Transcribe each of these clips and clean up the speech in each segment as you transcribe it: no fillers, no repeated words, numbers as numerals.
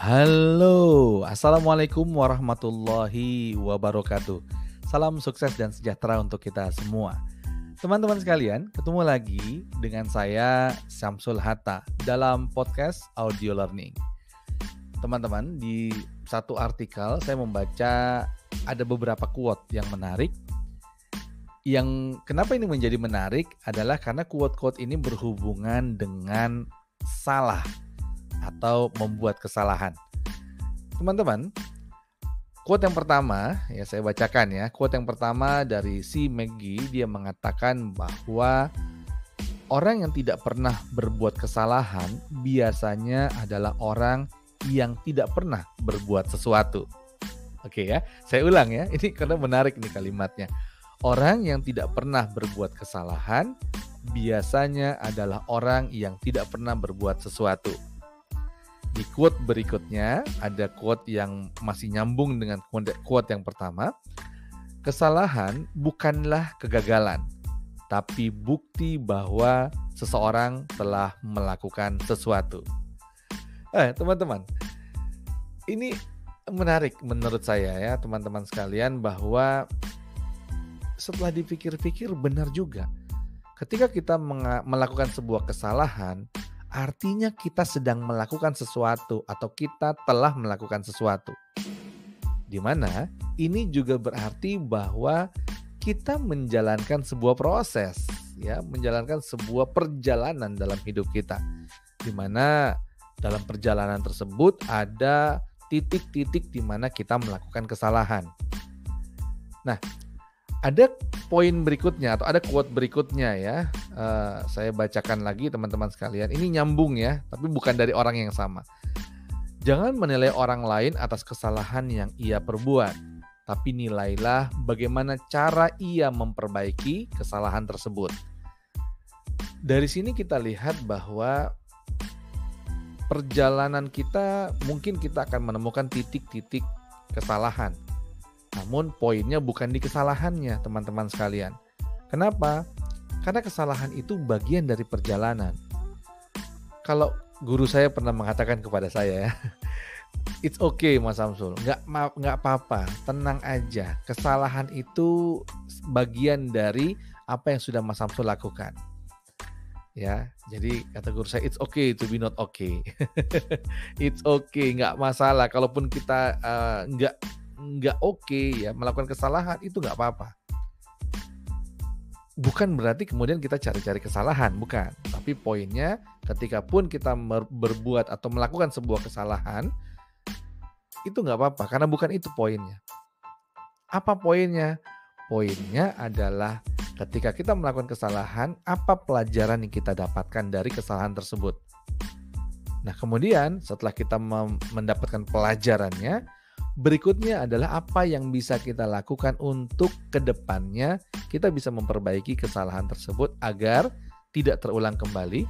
Halo, Assalamualaikum warahmatullahi wabarakatuh. Salam sukses dan sejahtera untuk kita semua. Teman-teman sekalian, ketemu lagi dengan saya Syamsul Hatta dalam podcast Audio Learning. Teman-teman, di satu artikel saya membaca ada beberapa quote yang menarik. Yang kenapa ini menjadi menarik adalah karena quote-quote ini berhubungan dengan salah atau membuat kesalahan. Teman-teman, quote yang pertama, ya saya bacakan ya. Quote yang pertama dari C. McGee, dia mengatakan bahwa orang yang tidak pernah berbuat kesalahan biasanya adalah orang yang tidak pernah berbuat sesuatu. Oke ya, saya ulang ya, ini karena menarik nih kalimatnya. Orang yang tidak pernah berbuat kesalahan biasanya adalah orang yang tidak pernah berbuat sesuatu. Di quote berikutnya ada quote yang masih nyambung dengan quote yang pertama. Kesalahan bukanlah kegagalan, tapi bukti bahwa seseorang telah melakukan sesuatu. Teman-teman, ini menarik menurut saya ya teman-teman sekalian, bahwa setelah dipikir-pikir benar juga. Ketika kita melakukan sebuah kesalahan, artinya kita sedang melakukan sesuatu atau kita telah melakukan sesuatu. Di mana ini juga berarti bahwa kita menjalankan sebuah proses, ya, menjalankan sebuah perjalanan dalam hidup kita. Di mana dalam perjalanan tersebut ada titik-titik di mana kita melakukan kesalahan. Nah, ada poin berikutnya atau ada quote berikutnya ya. Saya bacakan lagi teman-teman sekalian. Ini nyambung ya, tapi bukan dari orang yang sama. Jangan menilai orang lain atas kesalahan yang ia perbuat, tapi nilailah bagaimana cara ia memperbaiki kesalahan tersebut. Dari sini kita lihat bahwa perjalanan kita mungkin kita akan menemukan titik-titik kesalahan. Namun poinnya bukan di kesalahannya, teman-teman sekalian. Kenapa? Karena kesalahan itu bagian dari perjalanan. Kalau guru saya pernah mengatakan kepada saya, it's okay Mas Samsul, nggak apa-apa, tenang aja. Kesalahan itu bagian dari apa yang sudah Mas Samsul lakukan. Ya, jadi kata guru saya, it's okay to be not okay. It's okay, nggak masalah. Kalaupun kita nggak oke ya melakukan kesalahan, itu nggak apa-apa. Bukan berarti kemudian kita cari-cari kesalahan, bukan. Tapi poinnya ketika pun kita berbuat atau melakukan sebuah kesalahan, itu nggak apa-apa karena bukan itu poinnya. Apa poinnya? Poinnya adalah ketika kita melakukan kesalahan, apa pelajaran yang kita dapatkan dari kesalahan tersebut. Nah, kemudian setelah kita mendapatkan pelajarannya, berikutnya adalah apa yang bisa kita lakukan untuk kedepannya kita bisa memperbaiki kesalahan tersebut agar tidak terulang kembali,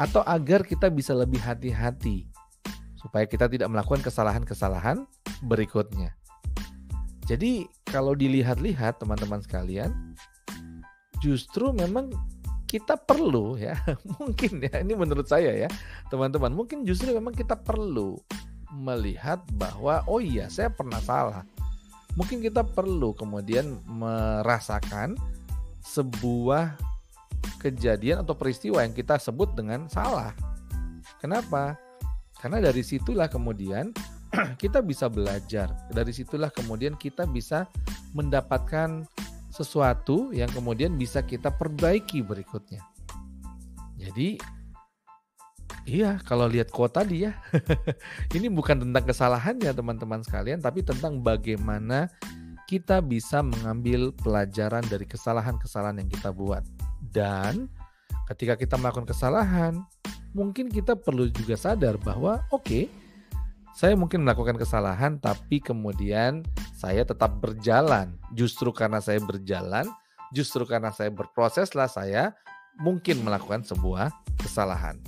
atau agar kita bisa lebih hati-hati supaya kita tidak melakukan kesalahan-kesalahan berikutnya. Jadi kalau dilihat-lihat teman-teman sekalian, justru memang kita perlu ya, mungkin ya, ini menurut saya ya teman-teman, mungkin justru memang kita perlu melihat bahwa oh iya saya pernah salah. Mungkin kita perlu kemudian merasakan sebuah kejadian atau peristiwa yang kita sebut dengan salah. Kenapa? Karena dari situlah kemudian kita bisa belajar. Dari situlah kemudian kita bisa mendapatkan sesuatu yang kemudian bisa kita perbaiki berikutnya. Jadi iya, kalau lihat quote tadi ya, ini bukan tentang kesalahannya teman-teman sekalian, tapi tentang bagaimana kita bisa mengambil pelajaran dari kesalahan-kesalahan yang kita buat. Dan ketika kita melakukan kesalahan, mungkin kita perlu juga sadar bahwa oke, saya mungkin melakukan kesalahan, tapi kemudian saya tetap berjalan. Justru karena saya berjalan, justru karena saya berproseslah saya mungkin melakukan sebuah kesalahan.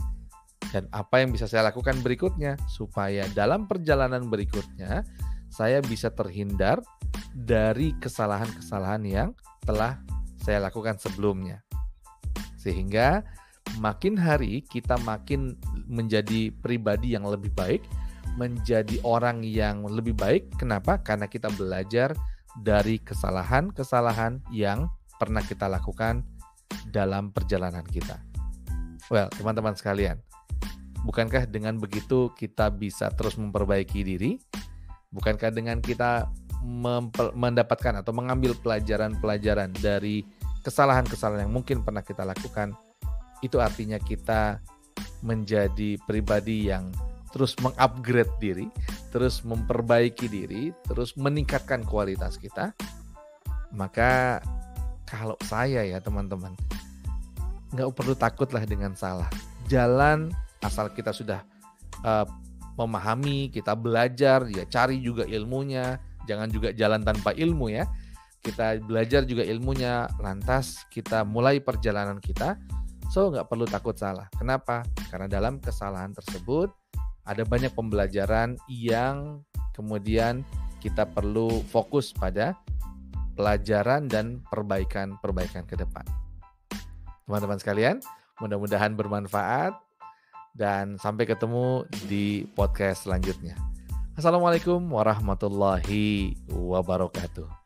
Dan apa yang bisa saya lakukan berikutnya supaya dalam perjalanan berikutnya saya bisa terhindar dari kesalahan-kesalahan yang telah saya lakukan sebelumnya. Sehingga makin hari kita makin menjadi pribadi yang lebih baik, menjadi orang yang lebih baik. Kenapa? Karena kita belajar dari kesalahan-kesalahan yang pernah kita lakukan dalam perjalanan kita. Well, teman-teman sekalian, bukankah dengan begitu kita bisa terus memperbaiki diri? Bukankah dengan kita mendapatkan atau mengambil pelajaran-pelajaran dari kesalahan-kesalahan yang mungkin pernah kita lakukan, itu artinya kita menjadi pribadi yang terus mengupgrade diri, terus memperbaiki diri, terus meningkatkan kualitas kita. Maka kalau saya ya teman-teman, nggak perlu takutlah dengan salah. Jalan asal kita sudah memahami, kita belajar, ya cari juga ilmunya. Jangan juga jalan tanpa ilmu ya. Kita belajar juga ilmunya, lantas kita mulai perjalanan kita. So nggak perlu takut salah. Kenapa? Karena dalam kesalahan tersebut ada banyak pembelajaran yang kemudian kita perlu fokus pada pelajaran dan perbaikan ke depan. Teman-teman sekalian, mudah-mudahan bermanfaat dan sampai ketemu di podcast selanjutnya. Assalamualaikum warahmatullahi wabarakatuh.